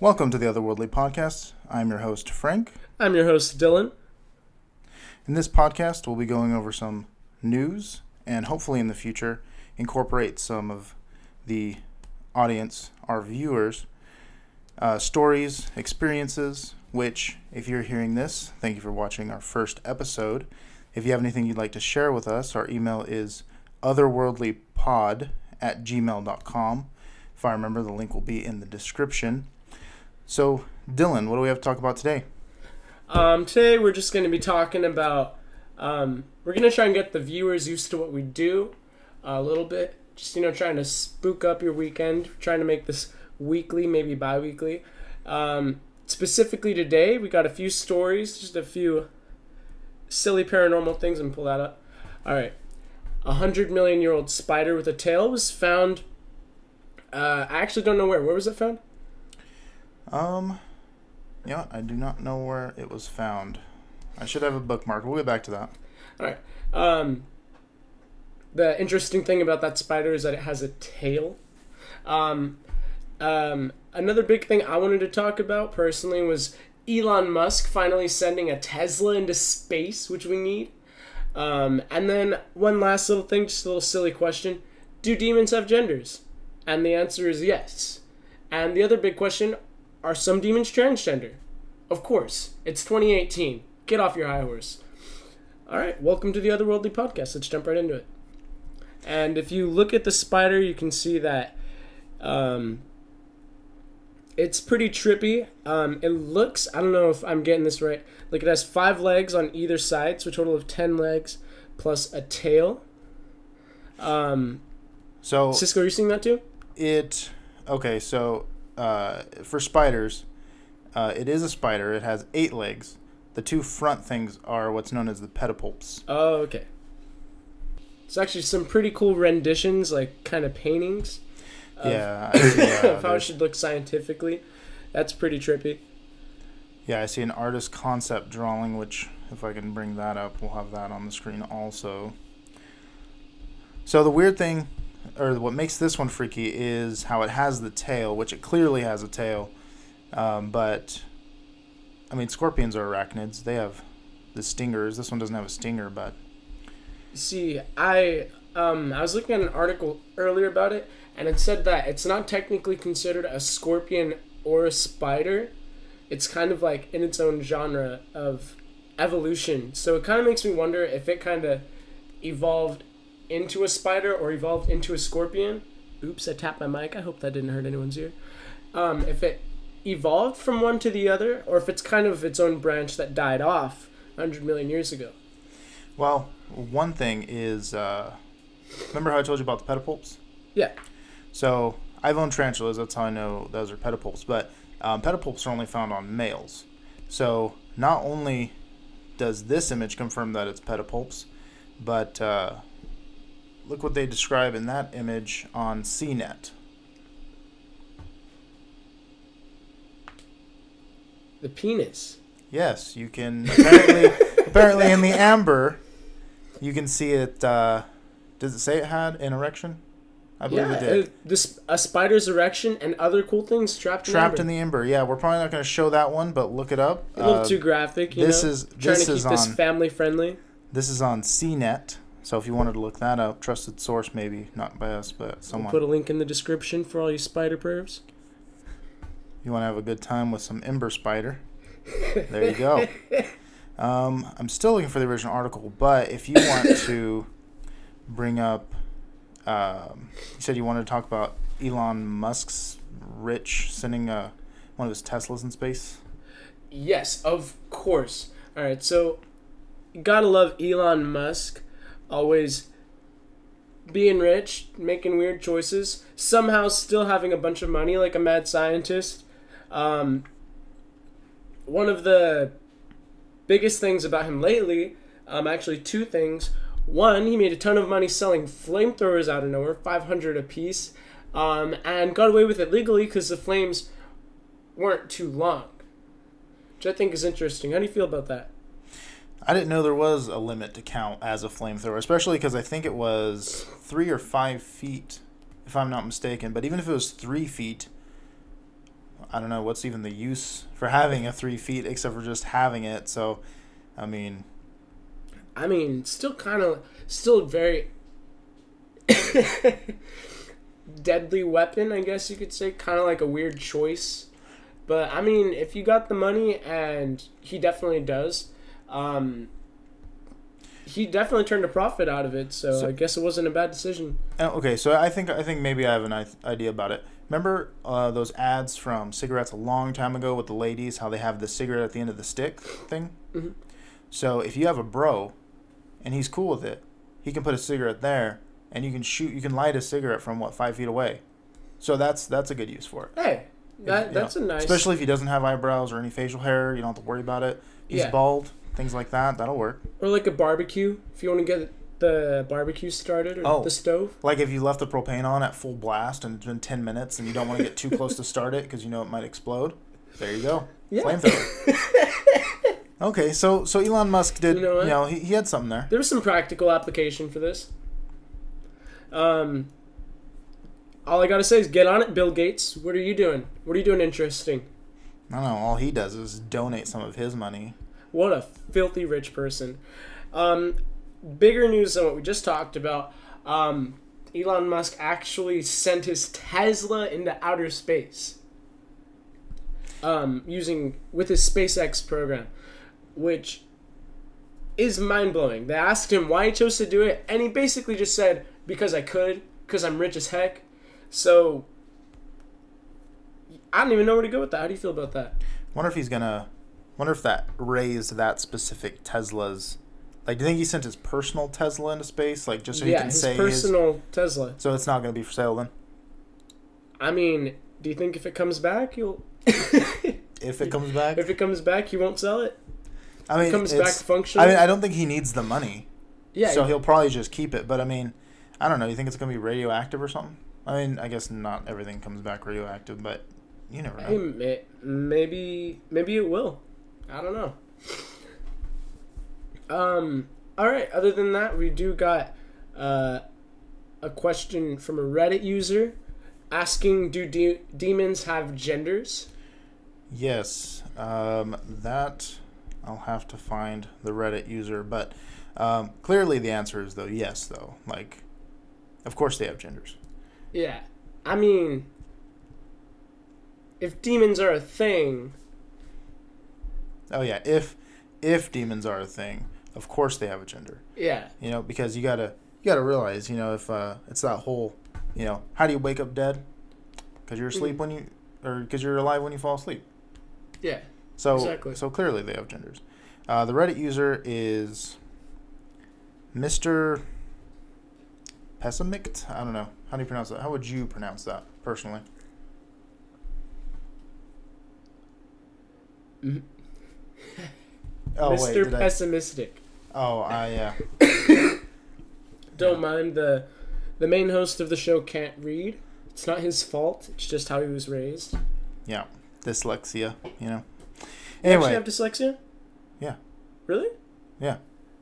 Welcome to the Otherworldly Podcast. I'm your host, Frank. I'm your host, Dylan. In this podcast, we'll be going over some news and hopefully in the future incorporate some of the audience, our viewers, stories, experiences, which, if you're hearing this, thank you for watching our first episode. If you have anything you'd like to share with us, our email is otherworldlypod@gmail.com. If I remember, the link will be in the description. So, Dylan, what do we have to talk about today? Today we're just going to be talking about, we're going to try and get the viewers used to what we do a little bit. Just, trying to spook up your weekend, trying to make this weekly, maybe bi-weekly. Specifically today, we got a few stories, just a few silly paranormal things, and pull that up. All right. 100-million-year-old spider with a tail was found, I actually don't know where. Where was it found? I do not know where it was found. I should have a bookmark. We'll get back to that. All right. The interesting thing about that spider is that it has a tail. Another big thing I wanted to talk about personally was Elon Musk finally sending a Tesla into space, which we need. And then one last little thing, just a little silly question. Do demons have genders? And the answer is yes. And the other big question, are some demons transgender? Of course. It's 2018. Get off your high horse. All right, welcome to the Otherworldly Podcast. Let's jump right into it. And if you look at the spider, you can see that it's pretty trippy. It looks, I don't know if I'm getting this right, like it has 5 legs on either side, so a total of 10 legs plus a tail. So Cisco, are you seeing that too? For spiders, it is a spider. It has 8 legs. The 2 front things are what's known as the pedipalps. Oh, okay. It's actually some pretty cool renditions, like kind of paintings. Of how it should look scientifically. That's pretty trippy. Yeah, I see an artist concept drawing, which, if I can bring that up, we'll have that on the screen also. So the weird thing, or what makes this one freaky, is how it has the tail, which it clearly has a tail. But, I mean, scorpions are arachnids. They have the stingers. This one doesn't have a stinger, but... See, I was looking at an article earlier about it, and it said that it's not technically considered a scorpion or a spider. It's kind of like in its own genre of evolution. So it kind of makes me wonder if it kind of evolved into a spider or evolved into a scorpion. Oops, I tapped my mic. I hope that didn't hurt anyone's ear. If it evolved from one to the other, or if it's kind of its own branch that died off 100 million years ago. Well, one thing is, remember how I told you about the pedipalps? Yeah. So, I've owned tarantulas, that's how I know those are pedipalps, but pedipalps are only found on males. So, not only does this image confirm that it's pedipalps, but look what they describe in that image on CNET. The penis. Yes, you can, apparently in the amber, you can see it, does it say it had an erection? I believe it did. A spider's erection and other cool things trapped in the ember. Yeah, we're probably not going to show that one, but look it up. A little too graphic, trying to keep this family friendly. This is on CNET, so if you wanted to look that up, trusted source maybe, not by us, but someone. We'll put a link in the description for all you spider pervs. You want to have a good time with some ember spider. There you go. I'm still looking for the original article, but if you want to bring up, you said you wanted to talk about Elon Musk's sending one of his Teslas in space? Yes, of course. All right, so you gotta love Elon Musk, always being rich, making weird choices, somehow still having a bunch of money like a mad scientist. One of the biggest things about him lately, actually 2 things. One, he made a ton of money selling flamethrowers out of nowhere, 500 a piece, and got away with it legally because the flames weren't too long, which I think is interesting. How do you feel about that? I didn't know there was a limit to count as a flamethrower, especially because I think it was 3 or 5 feet, if I'm not mistaken. But even if it was 3 feet, I don't know what's even the use for having a 3 feet except for just having it. So, I mean, still very deadly weapon, I guess you could say. Kind of like a weird choice. But, I mean, if you got the money, and he definitely does, he definitely turned a profit out of it, so I guess it wasn't a bad decision. Okay, so I think maybe I have an idea about it. Remember those ads from cigarettes a long time ago with the ladies, how they have the cigarette at the end of the stick thing? Mm-hmm. So if you have a bro, and he's cool with it, he can put a cigarette there, and you can light a cigarette from 5 feet away. So that's a good use for it. Hey, that's a nice. Especially if he doesn't have eyebrows or any facial hair, you don't have to worry about it. He's bald, things like that. That'll work. Or like a barbecue, if you want to get the barbecue started, or the stove. Like if you left the propane on at full blast and it's been 10 minutes and you don't want to get too close to start it because you know it might explode. There you go. Yeah. Flamethrower. Okay, so Elon Musk did, he had something there. There was some practical application for this. All I gotta say is get on it, Bill Gates. What are you doing? What are you doing interesting? I don't know. All he does is donate some of his money. What a filthy rich person. Bigger news than what we just talked about. Elon Musk actually sent his Tesla into outer space. With his SpaceX program, which is mind-blowing. They asked him why he chose to do it, and he basically just said, because I could, because I'm rich as heck. So, I don't even know where to go with that. How do you feel about that? Wonder if that raised that specific Tesla's... Like, do you think he sent his personal Tesla into space? Like, just so he can say his personal Tesla. So it's not going to be for sale then? I mean, do you think if it comes back, you'll... If it comes back? If it comes back, you won't sell it? I mean, it comes back functional? I mean, I don't think he needs the money. Yeah. So he'll probably just keep it. But, I mean, I don't know. You think it's going to be radioactive or something? I mean, I guess not everything comes back radioactive, but you never know. Hey, maybe it will. I don't know. All right. Other than that, we do got a question from a Reddit user asking, do demons have genders? Yes. That I'll have to find the Reddit user, but clearly the answer is yes. Like, of course they have genders. Yeah. I mean, if demons are a thing. Oh yeah, if demons are a thing, of course they have a gender. Yeah. Because you gotta realize, if it's that whole, how do you wake up dead? Because you're asleep because you're alive when you fall asleep. Yeah. So exactly. So clearly they have genders. The Reddit user is Mr. Pessimict. I don't know. How do you pronounce that? How would you pronounce that personally? Mm-hmm. Oh, Mr. Pessimistic. Yeah. Don't mind the main host of the show can't read. It's not his fault. It's just how he was raised. Yeah. Dyslexia, You Anyway. actually have dyslexia? Yeah. Really? Yeah.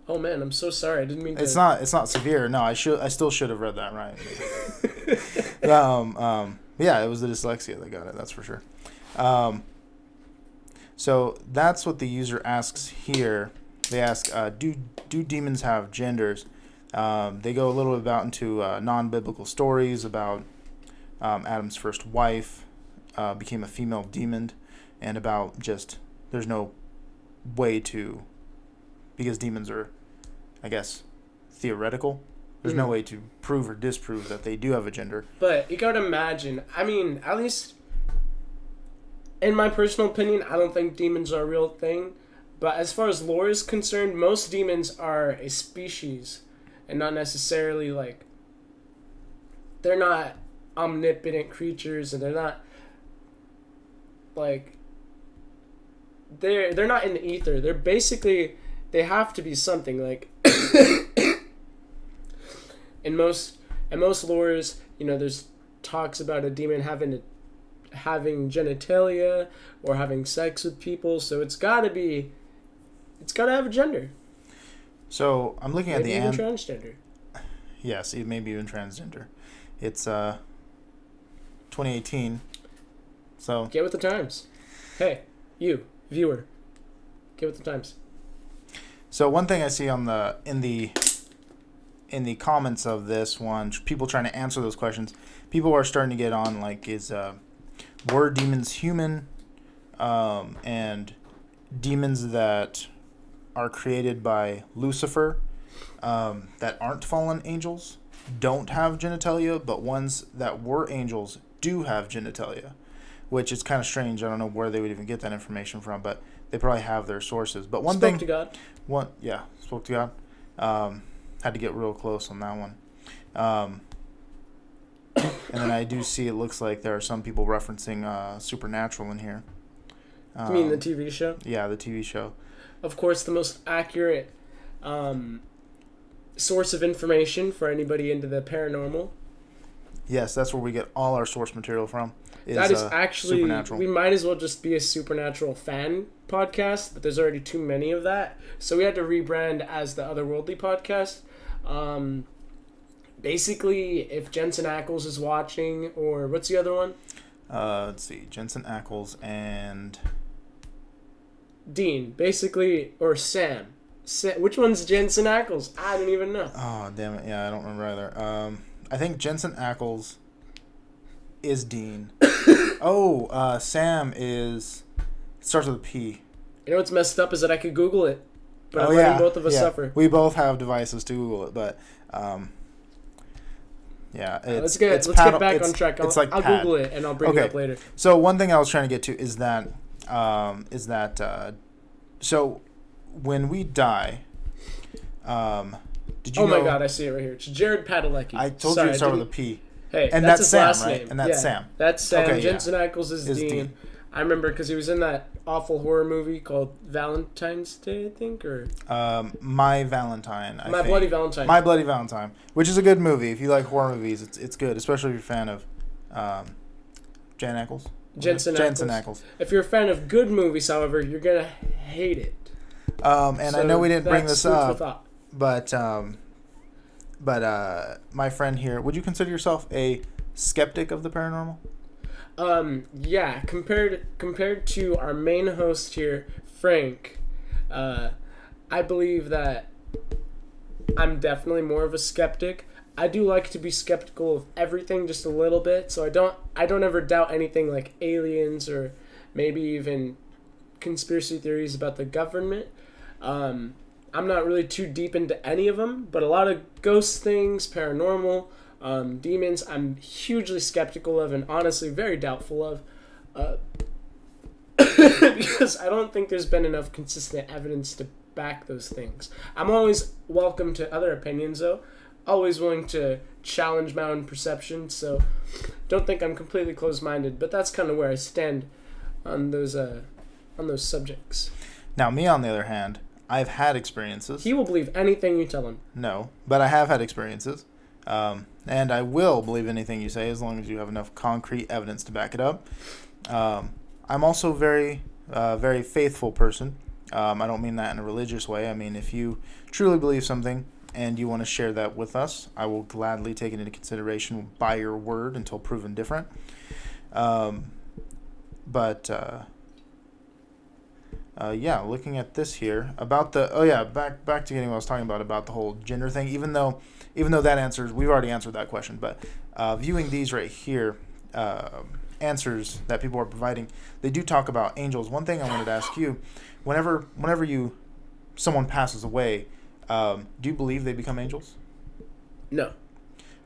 Oh man, I'm so sorry. I didn't mean to. It's not severe. No, I still should have read that right. Yeah, it was the dyslexia that got it. That's for sure. So that's what the user asks here. They ask, do demons have genders? They go a little bit into non-biblical stories about Adam's first wife became a female demon, and about just there's no way to, because demons are, I guess, theoretical. There's no way to prove or disprove that they do have a gender. But you gotta imagine, I mean, at least in my personal opinion, I don't think demons are a real thing. But as far as lore is concerned, most demons are a species and not necessarily they're not omnipotent creatures, and they're not they're not in the ether. They're basically, they have to be something in most lores, there's talks about a demon having genitalia or having sex with people, so it's gotta have a gender. So I'm looking maybe at the even transgender. Yes, maybe even transgender. It's 2018. So get with the times. Hey, you viewer, get with the times. So one thing I see on in the comments of this one, people trying to answer those questions, people are starting to get on like, were demons human, and demons that are created by Lucifer, that aren't fallen angels, don't have genitalia, but ones that were angels do have genitalia, which is kind of strange. I don't know where they would even get that information from, but they probably have their sources. But one thing, spoke to God. Spoke to God. Had to get real close on that one. And then I do see it looks like there are some people referencing Supernatural in here. You mean the TV show? Yeah, the TV show. Of course, the most accurate source of information for anybody into the paranormal. Yes, that's where we get all our source material from. That is actually, Supernatural. We might as well just be a Supernatural fan podcast, but there's already too many of that. So we had to rebrand as the Otherworldly podcast. Basically, if Jensen Ackles is watching, or what's the other one? Let's see, Jensen Ackles and Dean, basically, or Sam. Which one's Jensen Ackles? I don't even know. Oh, damn it. Yeah, I don't remember either. I think Jensen Ackles is Dean. Sam is... It starts with a P. You know what's messed up is that I could Google it, but I'm letting both of us suffer. We both have devices to Google it, but... let's get back on track. I'll Google it and I'll bring it up later. So one thing I was trying to get to is that so when we die, did you know? Oh my God, I see it right here. It's Jared Padalecki. I told you to start with a P. Hey, and that's that's his Sam, last right? name. And that's Sam. That's Sam. Okay, Jensen Ackles is Dean. I remember because he was in that awful horror movie called Valentine's Day, I think, or My Valentine. I think. Bloody Valentine. My Bloody Valentine, which is a good movie. If you like horror movies, it's good, especially if you're a fan of Jensen Ackles. If you're a fan of good movies, however, you're gonna hate it. And I know we didn't bring this up, but my friend here, would you consider yourself a skeptic of the paranormal? Yeah. Compared to our main host here, Frank, I believe that I'm definitely more of a skeptic. I do like to be skeptical of everything just a little bit, so I don't ever doubt anything like aliens or maybe even conspiracy theories about the government. I'm not really too deep into any of them, but a lot of ghost things, paranormal, demons, I'm hugely skeptical of and honestly very doubtful of, because I don't think there's been enough consistent evidence to back those things. I'm always welcome to other opinions, though. Always willing to challenge my own perception, so don't think I'm completely closed-minded, but that's kind of where I stand on those subjects. Now, me, on the other hand, I've had experiences. He will believe anything you tell him. No, but I have had experiences. And I will believe anything you say as long as you have enough concrete evidence to back it up. I'm also very, very faithful person. I don't mean that in a religious way. I mean, if you truly believe something and you want to share that with us, I will gladly take it into consideration by your word until proven different. Looking at this here about back to getting what I was talking about the whole gender thing. Even though that answers, we've already answered that question, but viewing these right here, answers that people are providing, they do talk about angels. One thing I wanted to ask you, whenever someone passes away, do you believe they become angels? No.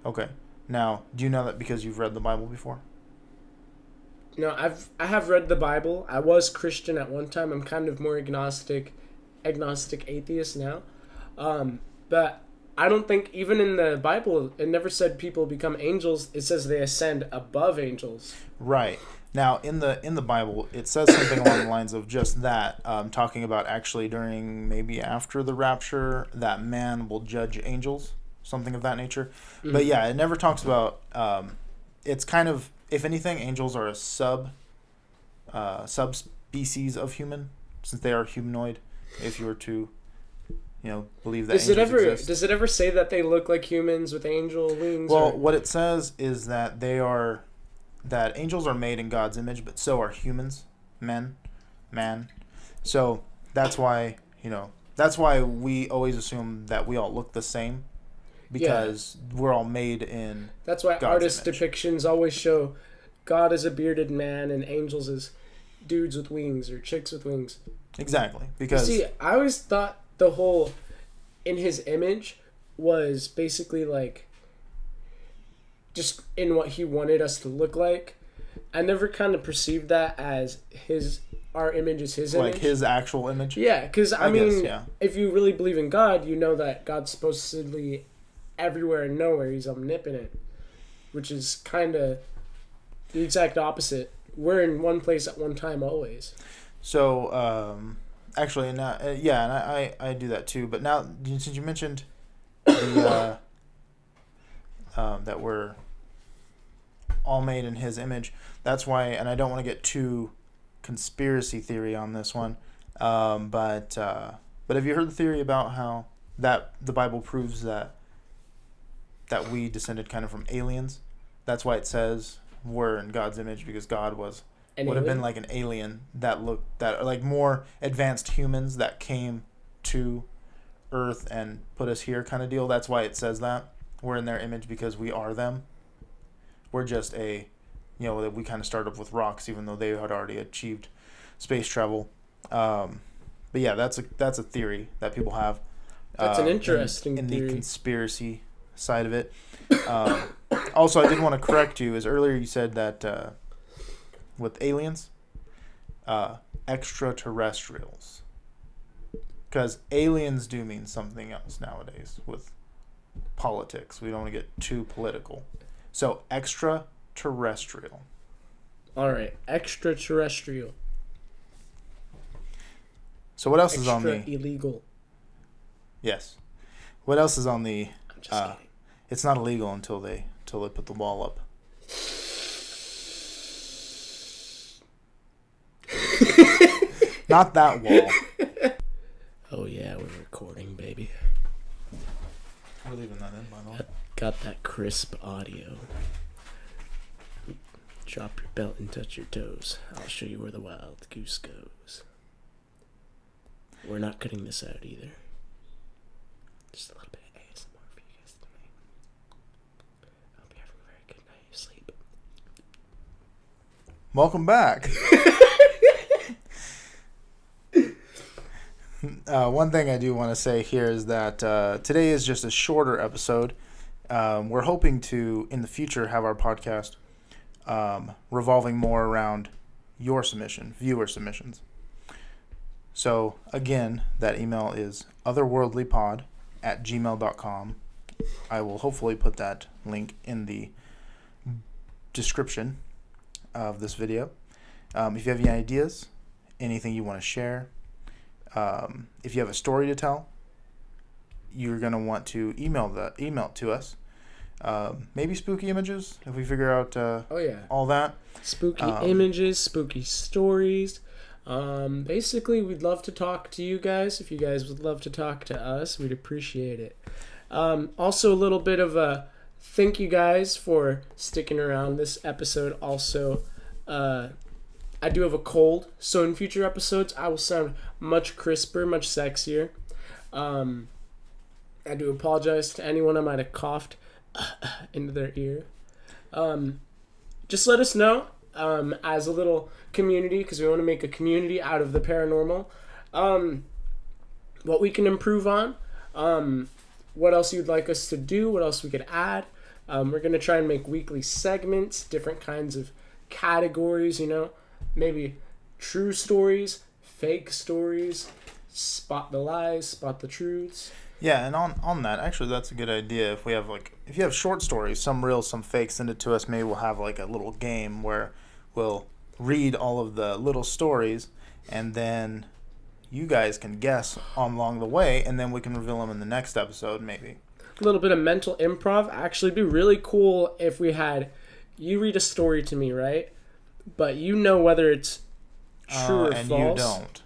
Okay. Now, do you know that because you've read the Bible before? No, I have read the Bible. I was Christian at one time. I'm kind of more agnostic atheist now. But I don't think, even in the Bible, it never said people become angels. It says they ascend above angels. Right. Now, in the Bible, it says something along the lines of just that, talking about actually during, maybe after the rapture, that man will judge angels, something of that nature. Mm-hmm. But yeah, it never talks about, it's kind of, if anything, angels are a subspecies of human, since they are humanoid, if you were to, believe that angels exist. Does it ever say that they look like humans with angel wings? Well, what it says is that they are that angels are made in God's image, but so are humans, man. So that's why, that's why we always assume that we all look the same, because we're all made in That's why God's artist image. depictions always show God as a bearded man and angels as dudes with wings or chicks with wings. Exactly. Because See, I always thought the whole in his image was basically like just in what he wanted us to look like. I never kind of perceived that as our image is his image. like his actual image. Yeah, because I mean, guess, yeah. if you really believe in God, you know that God's supposedly everywhere and nowhere. He's omnipotent, which is kind of the exact opposite. We're in one place at one time always. So, actually, now, and I do that too. But now, since you mentioned the that we're all made in His image, that's why. And I don't want to get too conspiracy theory on this one, but have you heard the theory about how that the Bible proves that we descended kind of from aliens? That's why it says we're in God's image, because God would have been like an alien that like more advanced humans that came to Earth and put us here, kind of deal. That's why it says that we're in their image, because we are them. We're just that we kind of started off with rocks, even though they had already achieved space travel. But yeah, that's a theory that people have. That's an interesting in theory. the conspiracy side of it. Also, I did want to correct you, as earlier you said that with aliens, extraterrestrials, because aliens do mean something else nowadays with politics. We don't want to get too political. So extraterrestrial. All right, extraterrestrial. So what else is on the illegal? Yes. What else is on the? I'm just kidding. It's not illegal until they put the wall up. Not that wall. Oh yeah, we're recording, baby. We're leaving that in, by the way. Got that crisp audio. Drop your belt and touch your toes. I'll show you where the wild goose goes. We're not cutting this out either. Just a little bit of ASMR for you guys tonight. I hope you're having a very good night of sleep. Welcome back. One thing I do want to say here is that today is just a shorter episode. We're hoping to, in the future, have our podcast revolving more around your submission, viewer submissions. So, again, that email is otherworldlypod@gmail.com. I will hopefully put that link in the description of this video. If you have any ideas, anything you want to share, if you have a story to tell, you're going to want to email it to us. Maybe spooky images, if we figure out all that. Spooky images, spooky stories. Basically, we'd love to talk to you guys. If you guys would love to talk to us, we'd appreciate it. Also, a little bit of a thank you guys for sticking around this episode. Also, I do have a cold, so in future episodes, I will sound much crisper, much sexier. I do apologize to anyone I might have coughed into their ear. Just let us know as a little community, because we want to make a community out of the paranormal, what we can improve on, what else you'd like us to do, what else we could add. We're going to try and make weekly segments, different kinds of categories, maybe true stories, fake stories, spot the lies, spot the truths. Yeah, and on that, actually, that's a good idea. If you have short stories, some real, some fake, send it to us. Maybe we'll have like a little game where we'll read all of the little stories, and then you guys can guess along the way, and then we can reveal them in the next episode, maybe. A little bit of mental improv. Actually, it'd be really cool if we had you read a story to me, right? But you know whether it's true or and false. You don't.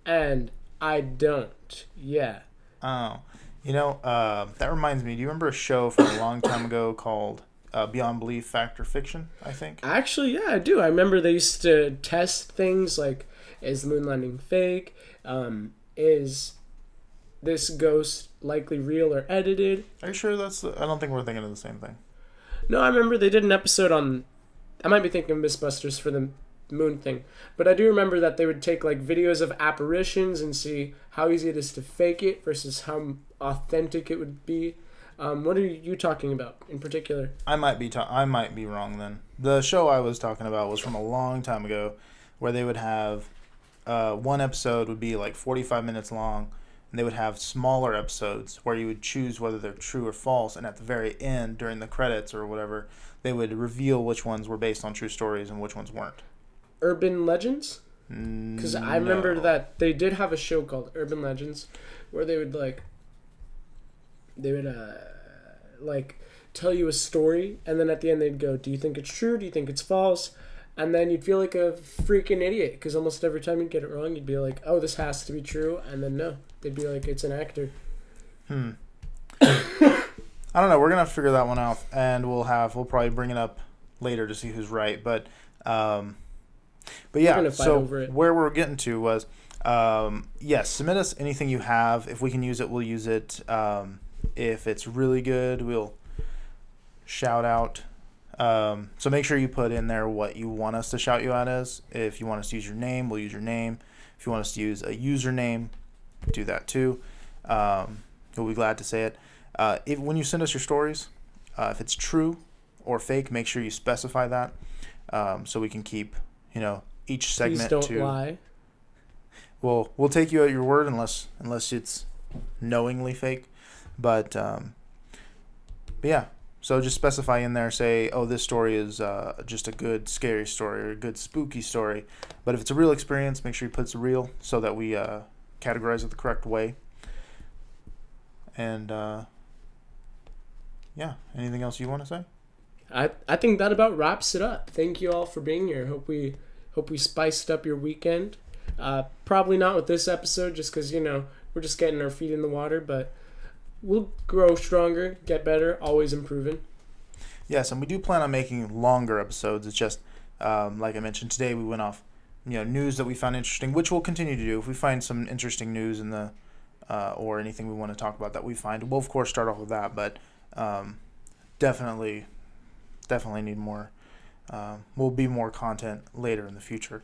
And I don't. Yeah. Oh. That reminds me. Do you remember a show from a long time ago called Beyond Belief, Fact or Fiction, I think. Actually, yeah, I do. I remember they used to test things like, is the moon landing fake? Is this ghost likely real or edited? Are you sure that's... I don't think we're thinking of the same thing. No, I remember they did an episode on... I might be thinking of Mythbusters for the moon thing. But I do remember that they would take like videos of apparitions and see how easy it is to fake it versus how authentic it would be. What are you talking about in particular? I might be wrong then. The show I was talking about was from a long time ago, where they would have one episode would be like 45 minutes long, and they would have smaller episodes where you would choose whether they're true or false, and at the very end, during the credits or whatever, they would reveal which ones were based on true stories and which ones weren't. Urban Legends? Because I remember that they did have a show called Urban Legends where they would tell you a story, and then at the end they'd go, do you think it's true? Do you think it's false? And then you'd feel like a freaking idiot because almost every time you'd get it wrong, you'd be like, oh, this has to be true. And then no, they'd be like, it's an actor. I don't know. We're going to figure that one out, and we'll probably bring it up later to see who's right. But yeah, so where we're getting to was, yes, submit us anything you have. If we can use it, we'll use it. If it's really good, we'll shout out. So make sure you put in there what you want us to shout you out as. If you want us to use your name, we'll use your name. If you want us to use a username, do that too. We'll be glad to say it. When you send us your stories, if it's true or fake, make sure you specify that, so we can keep, each segment. Please don't lie. Well, we'll take you at your word unless it's knowingly fake. But yeah. So just specify in there, say, oh, this story is just a good scary story or a good spooky story. But if it's a real experience, make sure you put it's real so that we categorize it the correct way. And yeah, anything else you want to say? I think that about wraps it up. Thank you all for being here. Hope we spiced up your weekend. Probably not with this episode, just because we're just getting our feet in the water, but we'll grow stronger, get better, always improving. Yes, and we do plan on making longer episodes. It's just, like I mentioned today, we went off, news that we found interesting, which we'll continue to do. If we find some interesting news in the, or anything we want to talk about that we find, we'll of course start off with that. But definitely need more. Will be more content later in the future.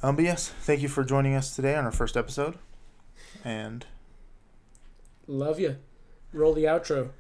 But yes, thank you for joining us today on our first episode, and. Love you. Roll the outro.